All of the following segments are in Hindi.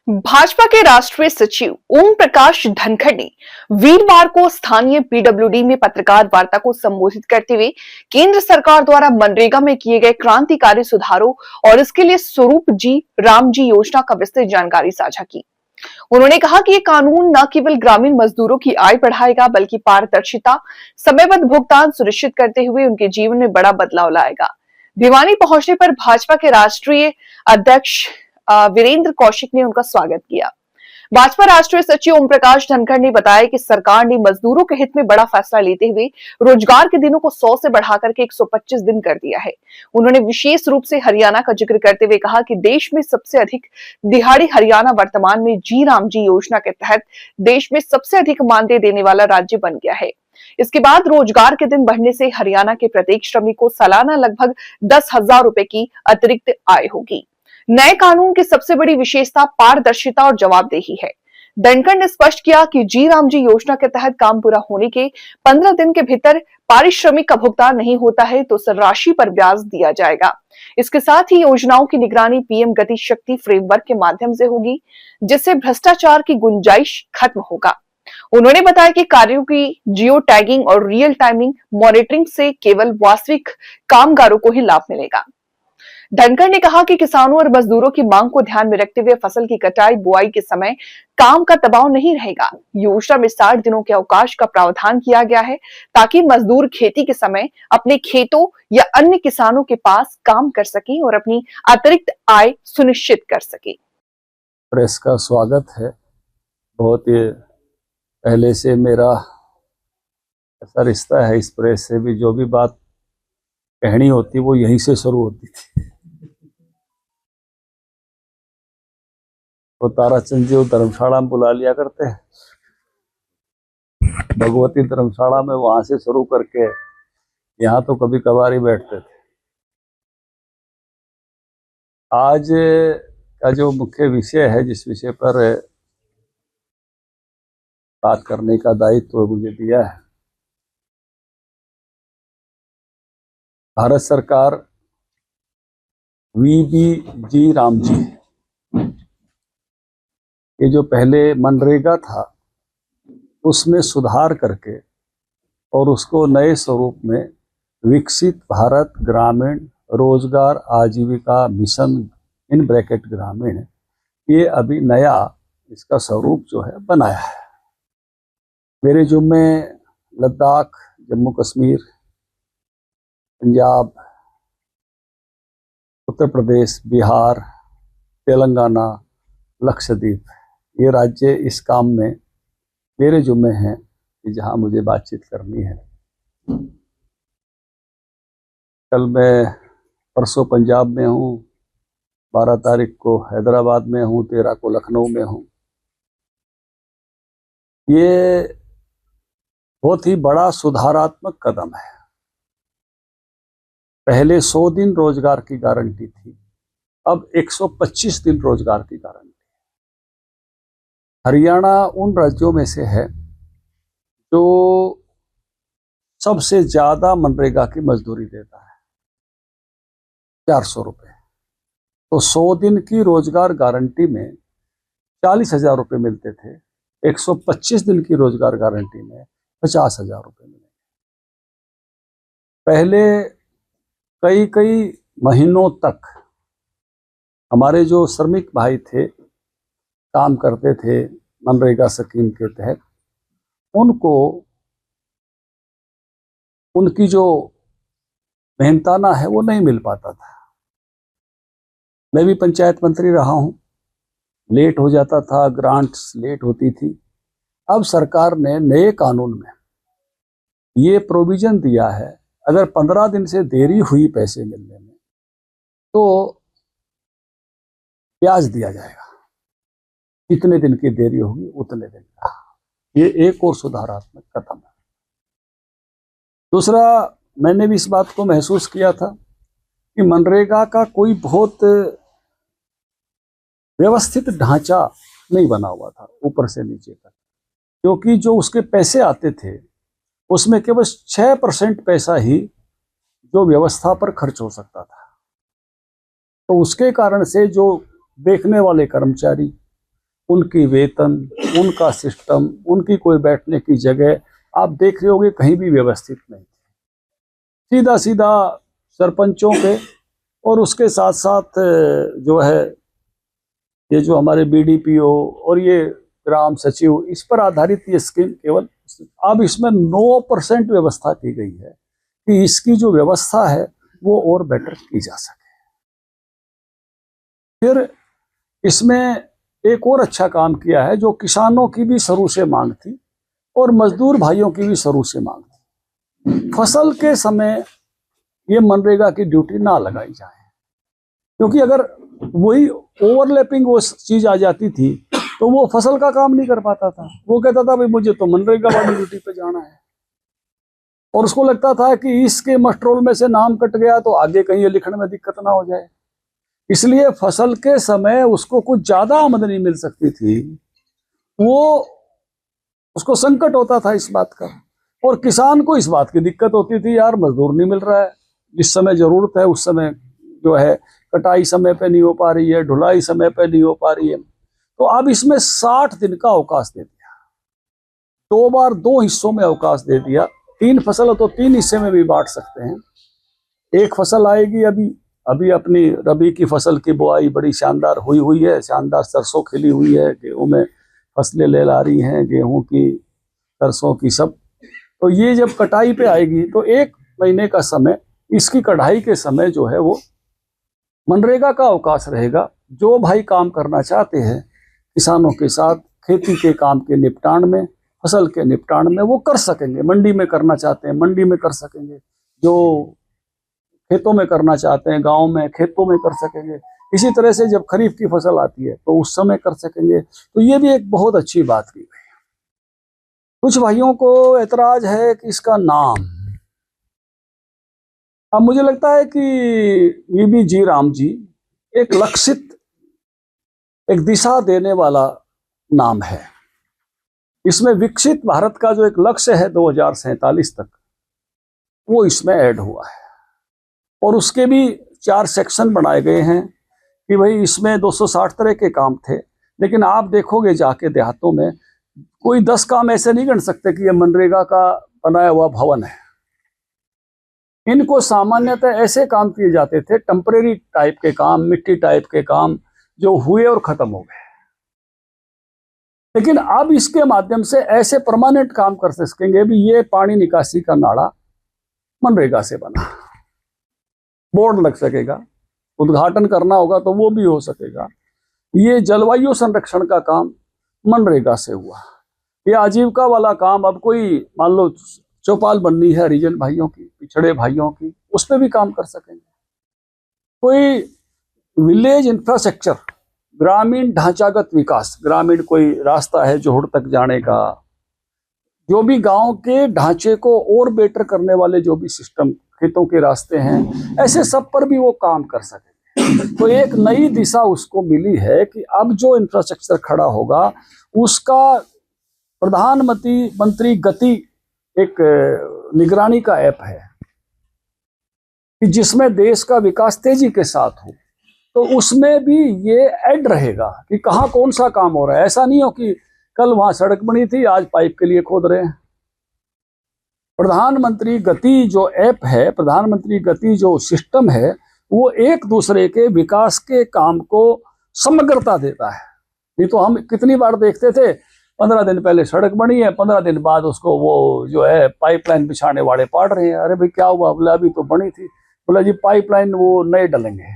भाजपा के राष्ट्रीय सचिव ओम प्रकाश धनखड़ ने वीरवार को स्थानीय पीडब्ल्यूडी में पत्रकार वार्ता को संबोधित करते हुए केंद्र सरकार द्वारा मनरेगा में किए गए क्रांतिकारी सुधारों और इसके लिए स्वरूप जी राम जी योजना का विस्तृत जानकारी साझा की। उन्होंने कहा कि ये कानून न केवल ग्रामीण मजदूरों की आय बढ़ाएगा बल्कि पारदर्शिता, समयबद्ध भुगतान सुनिश्चित करते हुए उनके जीवन में बड़ा बदलाव लाएगा। भिवानी पहुंचने पर भाजपा के राष्ट्रीय अध्यक्ष वीरेंद्र कौशिक ने उनका स्वागत किया। भाजपा राष्ट्रीय सचिव ओम प्रकाश धनखड़ ने बताया कि सरकार ने मजदूरों के हित में बड़ा फैसला लेते हुए रोजगार के दिनों को 100 से बढ़ाकर के 125 दिन कर दिया है। उन्होंने विशेष रूप से हरियाणा का जिक्र करते हुए कहा कि देश में सबसे अधिक दिहाड़ी हरियाणा वर्तमान में जी राम जी योजना के तहत देश में सबसे अधिक मानदेय देने वाला राज्य बन गया है। इसके बाद रोजगार के दिन बढ़ने से हरियाणा के प्रत्येक श्रमिक को सालाना लगभग 10,000 रुपए की अतिरिक्त आय होगी। नए कानून की सबसे बड़ी विशेषता पारदर्शिता और जवाबदेही है। धनखड़ ने स्पष्ट किया कि जी राम जी योजना के तहत काम पूरा होने के 15 दिन के भीतर पारिश्रमिक का भुगतान नहीं होता है तो उस राशि पर ब्याज दिया जाएगा। इसके साथ ही योजनाओं की निगरानी पीएम गति शक्ति फ्रेमवर्क के माध्यम से होगी, जिससे भ्रष्टाचार की गुंजाइश खत्म होगा। उन्होंने बताया कि कार्यों की जियो टैगिंग और रियल टाइमिंग मॉनिटरिंग से केवल वास्तविक कामगारों को ही लाभ मिलेगा। धनखड़ ने कहा कि किसानों और मजदूरों की मांग को ध्यान में रखते हुए फसल की कटाई बुआई के समय काम का दबाव नहीं रहेगा। योजना में 60 दिनों के अवकाश का प्रावधान किया गया है ताकि मजदूर खेती के समय अपने खेतों या अन्य किसानों के पास काम कर सके और अपनी अतिरिक्त आय सुनिश्चित कर सके। प्रेस का स्वागत है। बहुत ही पहले से मेरा ऐसा रिश्ता है इस प्रेस से भी, जो भी बात कहनी होती वो यहीं से शुरू होती थी। तो ताराचंद जी धर्मशाला में बुला लिया करते हैं, भगवती धर्मशाला में, वहां से शुरू करके यहाँ तो कभी कभार ही बैठते थे। आज का जो मुख्य विषय है, जिस विषय पर बात करने का दायित्व मुझे दिया है, भारत सरकार वीबीजी राम जी, ये जो पहले मनरेगा था उसमें सुधार करके और उसको नए स्वरूप में विकसित भारत ग्रामीण रोजगार आजीविका मिशन इन ब्रैकेट ग्रामीण, ये अभी नया इसका स्वरूप जो है बनाया है। मेरे जुम्मे लद्दाख, जम्मू कश्मीर, पंजाब, उत्तर प्रदेश, बिहार, तेलंगाना, लक्षद्वीप, ये राज्य इस काम में मेरे जुम्मे हैं कि जहां मुझे बातचीत करनी है। कल मैं परसों पंजाब में हूँ, 12 तारीख को हैदराबाद में हूँ, 13 को लखनऊ में हूँ। ये बहुत ही बड़ा सुधारात्मक कदम है। पहले 100 दिन रोजगार की गारंटी थी, अब 125 दिन रोजगार की गारंटी। हरियाणा उन राज्यों में से है जो सबसे ज्यादा मनरेगा की मजदूरी देता है, 400 रुपये। तो 100 दिन की रोजगार गारंटी में 40,000 रुपये मिलते थे, 125 दिन की रोजगार गारंटी में 50,000 रुपये मिले। पहले कई कई महीनों तक हमारे जो श्रमिक भाई थे, काम करते थे मनरेगा स्कीम के तहत, उनको उनकी जो मेहनताना है वो नहीं मिल पाता था। मैं भी पंचायत मंत्री रहा हूं, लेट हो जाता था, ग्रांट्स लेट होती थी। अब सरकार ने नए कानून में ये प्रोविजन दिया है, अगर 15 दिन से देरी हुई पैसे मिलने में तो ब्याज दिया जाएगा, कितने दिन की देरी होगी उतने दिन का। ये एक और सुधारात्मक कदम है। दूसरा, मैंने भी इस बात को महसूस किया था कि मनरेगा का कोई बहुत व्यवस्थित ढांचा नहीं बना हुआ था ऊपर से नीचे तक, क्योंकि जो उसके पैसे आते थे उसमें केवल 6% पैसा ही जो व्यवस्था पर खर्च हो सकता था। तो उसके कारण से जो देखने वाले कर्मचारी, उनकी वेतन, उनका सिस्टम, उनकी कोई बैठने की जगह आप देख रहे होगे कहीं भी व्यवस्थित नहीं। सीधा सीधा सरपंचों के और उसके साथ साथ जो है ये जो हमारे बीडीपीओ और ये ग्राम सचिव, इस पर आधारित ये स्कीम केवल। अब इसमें 9% व्यवस्था की गई है कि इसकी जो व्यवस्था है वो और बेटर की जा सके। फिर इसमें एक और अच्छा काम किया है, जो किसानों की भी शुरू से मांग थी और मजदूर भाइयों की भी शुरू से मांग थी, फसल के समय ये मनरेगा की ड्यूटी ना लगाई जाए। क्योंकि अगर वही ओवरलैपिंग वो चीज आ जाती थी तो वो फसल का काम नहीं कर पाता था। वो कहता था भाई मुझे तो मनरेगा वाली ड्यूटी पे जाना है, और उसको लगता था कि इसके मस्ट्रोल में से नाम कट गया तो आगे कहीं ये लिखने में दिक्कत ना हो जाए। इसलिए फसल के समय उसको कुछ ज्यादा आमदनी मिल सकती थी, वो उसको संकट होता था इस बात का। और किसान को इस बात की दिक्कत होती थी, यार मजदूर नहीं मिल रहा है, जिस समय जरूरत है उस समय जो है कटाई समय पे नहीं हो पा रही है, ढुलाई समय पे नहीं हो पा रही है। तो अब इसमें 60 दिन का अवकाश दे दिया, 2 बार 2 हिस्सों में अवकाश दे दिया। 3 फसल हो तो 3 हिस्से में भी बांट सकते हैं। एक फसल आएगी अभी अपनी रबी की फसल की बुआई बड़ी शानदार हुई है, शानदार सरसों खिली हुई है, गेहूं में फसलें ले ला रही हैं, गेहूं की, सरसों की सब। तो ये जब कटाई पे आएगी तो 1 महीने का समय, इसकी कढ़ाई के समय जो है वो मनरेगा का अवकाश रहेगा। जो भाई काम करना चाहते हैं किसानों के साथ खेती के काम के निपटान में, फसल के निपटान में, वो कर सकेंगे। मंडी में करना चाहते हैं मंडी में कर सकेंगे, जो खेतों में करना चाहते हैं गांव में खेतों में कर सकेंगे। इसी तरह से जब खरीफ की फसल आती है तो उस समय कर सकेंगे। तो ये भी एक बहुत अच्छी बात की गई। कुछ भाइयों को ऐतराज है कि इसका नाम, अब मुझे लगता है कि वीबी जी राम जी एक लक्षित, एक दिशा देने वाला नाम है। इसमें विकसित भारत का जो एक लक्ष्य है 2047 तक, वो इसमें ऐड हुआ है। और उसके भी 4 सेक्शन बनाए गए हैं कि भाई इसमें 260 तरह के काम थे। लेकिन आप देखोगे जाके देहातों में कोई 10 काम ऐसे नहीं गण सकते कि ये मनरेगा का बनाया हुआ भवन है। इनको सामान्यतः ऐसे काम किए जाते थे, टेम्परेरी टाइप के काम, मिट्टी टाइप के काम, जो हुए और खत्म हो गए। लेकिन अब इसके माध्यम से ऐसे परमानेंट काम कर सकेंगे। भी ये पानी निकासी का नाला मनरेगा से बना, बोर्ड लग सकेगा, उद्घाटन करना होगा तो वो भी हो सकेगा। ये जलवायु संरक्षण का काम मनरेगा से हुआ। ये आजीविका वाला काम, अब कोई मान लो चौपाल बननी है हरिजन भाइयों की, पिछड़े भाइयों की, उस पर भी काम कर सकेंगे। कोई विलेज इंफ्रास्ट्रक्चर, ग्रामीण ढांचागत विकास, ग्रामीण कोई रास्ता है जोहड़ तक जाने का, जो भी गांव के ढांचे को और बेटर करने वाले जो भी सिस्टम, खेतों के रास्ते हैं, ऐसे सब पर भी वो काम कर सकेंगे। तो एक नई दिशा उसको मिली है कि अब जो इंफ्रास्ट्रक्चर खड़ा होगा उसका प्रधानमंत्री गति एक निगरानी का ऐप है कि जिसमें देश का विकास तेजी के साथ हो। तो उसमें भी ये ऐड रहेगा कि कहाँ कौन सा काम हो रहा है। ऐसा नहीं हो कि कल वहां सड़क बनी थी आज पाइप के लिए खोद रहे हैं। प्रधानमंत्री गति जो ऐप है, प्रधानमंत्री गति जो सिस्टम है, वो एक दूसरे के विकास के काम को समग्रता देता है। नहीं तो हम कितनी बार देखते थे 15 दिन पहले सड़क बनी है, 15 दिन बाद उसको वो जो है पाइपलाइन बिछाने वाले पाड़ रहे हैं। अरे भाई क्या हुआ? बोला अभी तो बनी थी। बोला जी पाइपलाइन वो नए डलेंगे।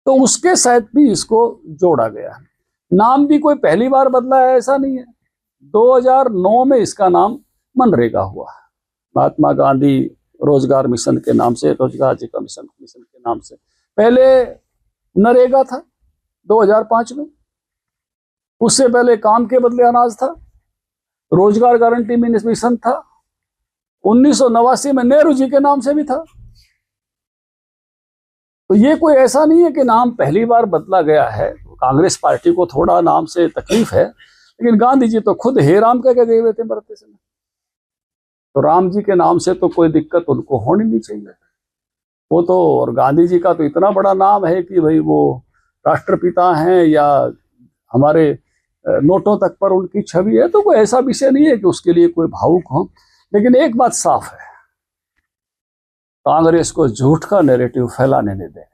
तो उसके साथ भी इसको जोड़ा गया। नाम भी कोई पहली बार बदला है ऐसा नहीं है। 2009 में इसका नाम मनरेगा हुआ, महात्मा गांधी रोजगार मिशन के नाम से, रोजगार आजीविका मिशन के नाम से। पहले नरेगा था 2005 में, उससे पहले काम के बदले अनाज था, रोजगार गारंटी मिशन था, 1989 में नेहरू जी के नाम से भी था। तो ये कोई ऐसा नहीं है कि नाम पहली बार बदला गया है। कांग्रेस पार्टी को थोड़ा नाम से तकलीफ है, लेकिन गांधी जी तो खुद हे राम कह के गए हुए थे मरते समय। तो राम जी के नाम से तो कोई दिक्कत उनको होनी नहीं चाहिए। वो तो, और गांधी जी का तो इतना बड़ा नाम है कि भाई वो राष्ट्रपिता हैं या हमारे नोटों तक पर उनकी छवि है, तो कोई ऐसा विषय नहीं है कि उसके लिए कोई भावुक हो। लेकिन एक बात साफ है, कांग्रेस को झूठ का नैरेटिव फैलाने नहीं देंगे।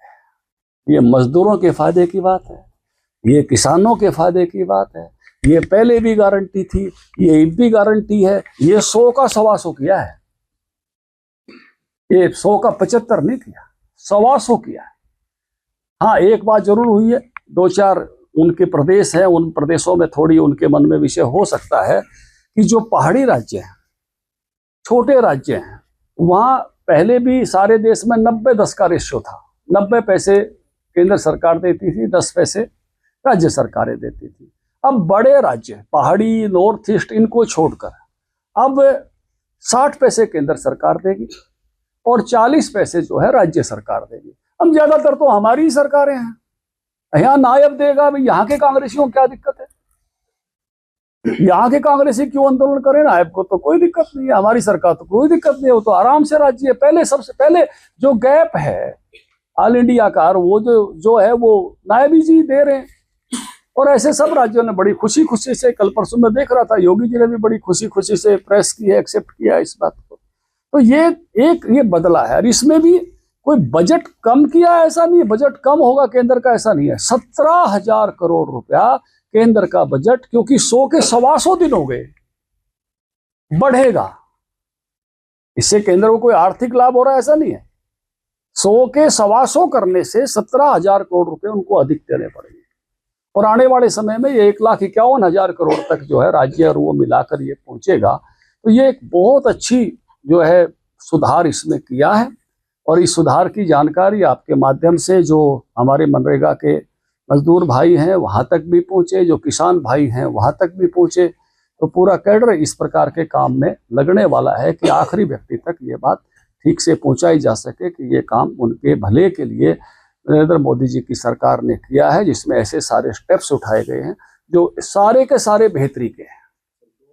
ये मजदूरों के फायदे की बात है, ये किसानों के फायदे की बात है, ये पहले भी गारंटी थी, ये अब भी गारंटी है। ये 100 का 125 किया है, ये 100 का 75 नहीं किया, 125 किया है। हाँ, एक बात जरूर हुई है, 2-4 उनके प्रदेश हैं, उन प्रदेशों में थोड़ी उनके मन में विषय हो सकता है कि जो पहाड़ी राज्य हैं, छोटे राज्य हैं, वहां पहले भी सारे देश में 90-10 का रेशियो था। 90 पैसे केंद्र सरकार देती थी, 10 पैसे राज्य सरकारें देती थी। अब बड़े राज्य, पहाड़ी, नॉर्थ ईस्ट, इनको छोड़कर अब 60 पैसे केंद्र सरकार देगी और 40 पैसे जो है राज्य सरकार देगी। अब ज्यादातर तो हमारी ही सरकारें हैं, यहाँ नायब देगा। भाई यहाँ के कांग्रेसियों को क्या दिक्कत है? यहाँ के कांग्रेसी क्यों आंदोलन करें? नायब को तो कोई दिक्कत नहीं है, हमारी सरकार तो कोई दिक्कत नहीं है, वो तो आराम से राज्य है। पहले सबसे पहले जो गैप है ऑल इंडिया का, वो जो है वो नायबी जी दे रहे हैं। और ऐसे सब राज्यों ने बड़ी खुशी खुशी से, कल परसों में देख रहा था, योगी जी ने भी बड़ी खुशी खुशी से प्रेस की है, एक्सेप्ट किया इस बात को। तो ये बदला है। और इसमें भी कोई बजट कम किया है ऐसा नहीं है, बजट कम होगा केंद्र का ऐसा नहीं है। 17,000 करोड़ रुपया केंद्र का बजट, क्योंकि 100 के 125 दिन हो गए, बढ़ेगा। इससे केंद्र को कोई आर्थिक लाभ हो रहा है ऐसा नहीं है। 100 के 125 करने से 17,000 करोड़ रुपए उनको अधिक देने पड़ेंगे। और आने वाले समय में ये 1,51,000 करोड़ तक जो है राज्य और वो मिलाकर ये पहुंचेगा। तो ये एक बहुत अच्छी जो है सुधार इसमें किया है। और इस सुधार की जानकारी आपके माध्यम से जो हमारे मनरेगा के मजदूर भाई हैं वहां तक भी पहुंचे, जो किसान भाई हैं वहां तक भी पहुंचे। तो पूरा कैडर इस प्रकार के काम में लगने वाला है कि आखिरी व्यक्ति तक ये बात ठीक से पहुंचाई जा सके कि ये काम उनके भले के लिए नरेंद्र मोदी जी की सरकार ने किया है, जिसमें ऐसे सारे स्टेप्स उठाए गए हैं जो सारे के सारे बेहतरी के हैं।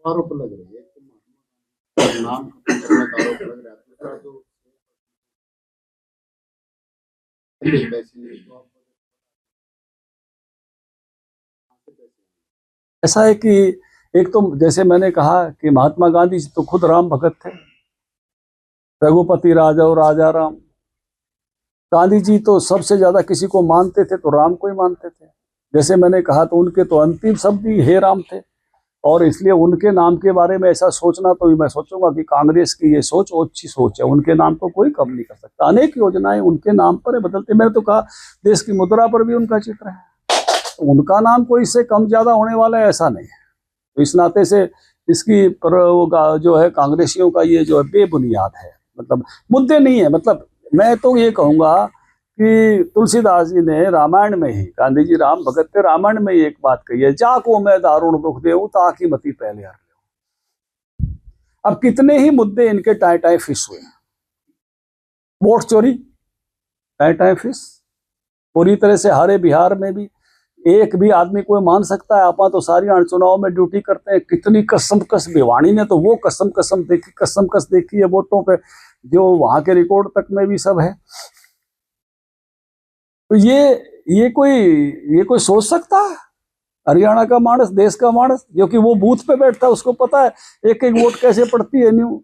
आरोप लग रही है, नाम आरोप लग रहा है तो ऐसा है कि एक तो जैसे मैंने कहा कि महात्मा गांधी जी तो खुद राम भगत थे, रघुपति राजा और राजा राम। गांधी जी तो सबसे ज्यादा किसी को मानते थे तो राम को ही मानते थे। जैसे मैंने कहा तो उनके तो अंतिम शब्द ही हे राम थे। और इसलिए उनके नाम के बारे में ऐसा सोचना तो मैं सोचूंगा कि कांग्रेस की ये सोच अच्छी सोच है। उनके नाम को कोई कम नहीं कर सकता। अनेक योजनाएं उनके नाम पर है, बदलते। मैंने तो कहा देश की मुद्रा पर भी उनका चित्र है, तो उनका नाम कोई इससे कम ज्यादा होने वाला है ऐसा नहीं है। तो इस नाते से इसकी पर जो है कांग्रेसियों का ये जो है बेबुनियाद है, मतलब मुद्दे नहीं है। मतलब मैं तो ये कहूंगा कि तुलसीदास जी ने रामायण में ही, गांधी जी राम भगत थे, रामायण में ही एक बात कही है, जाको मैं दारुण दुख देऊं ताकि मती पहले हर ले। अब कितने ही मुद्दे इनके टाई टाई फिस हुए। वोट चोरी टाई टाई फिस पूरी तरह से हारे। बिहार में भी एक भी आदमी कोई मान सकता है? आप तो सारी चुनाव में ड्यूटी करते हैं, कितनी कसम कस भिवानी ने तो वो कसम कस देखी है वोटों पे, जो वहां के रिकॉर्ड तक में भी सब है। तो ये कोई सोच सकता है? हरियाणा का मानस, देश का मानस, जो कि वो बूथ पे बैठता है, उसको पता है एक एक वोट कैसे पड़ती है न्यू।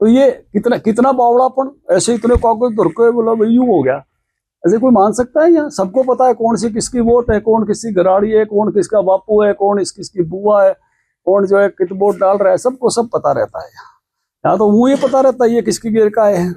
तो ये कितना बावड़ापन, ऐसे इतने कागज धुरके बोला भाई यूं हो गया, ऐसे कोई मान सकता है? यहाँ सबको पता है कौन सी किसकी वोट है, कौन किसकी गराड़ी है, कौन किसका बापू है, कौन किसकी बुआ है, कौन जो है कित वोट डाल रहा है, सबको सब पता रहता है। यहाँ तो वो ये पता रहता है ये किसकी गिर का है।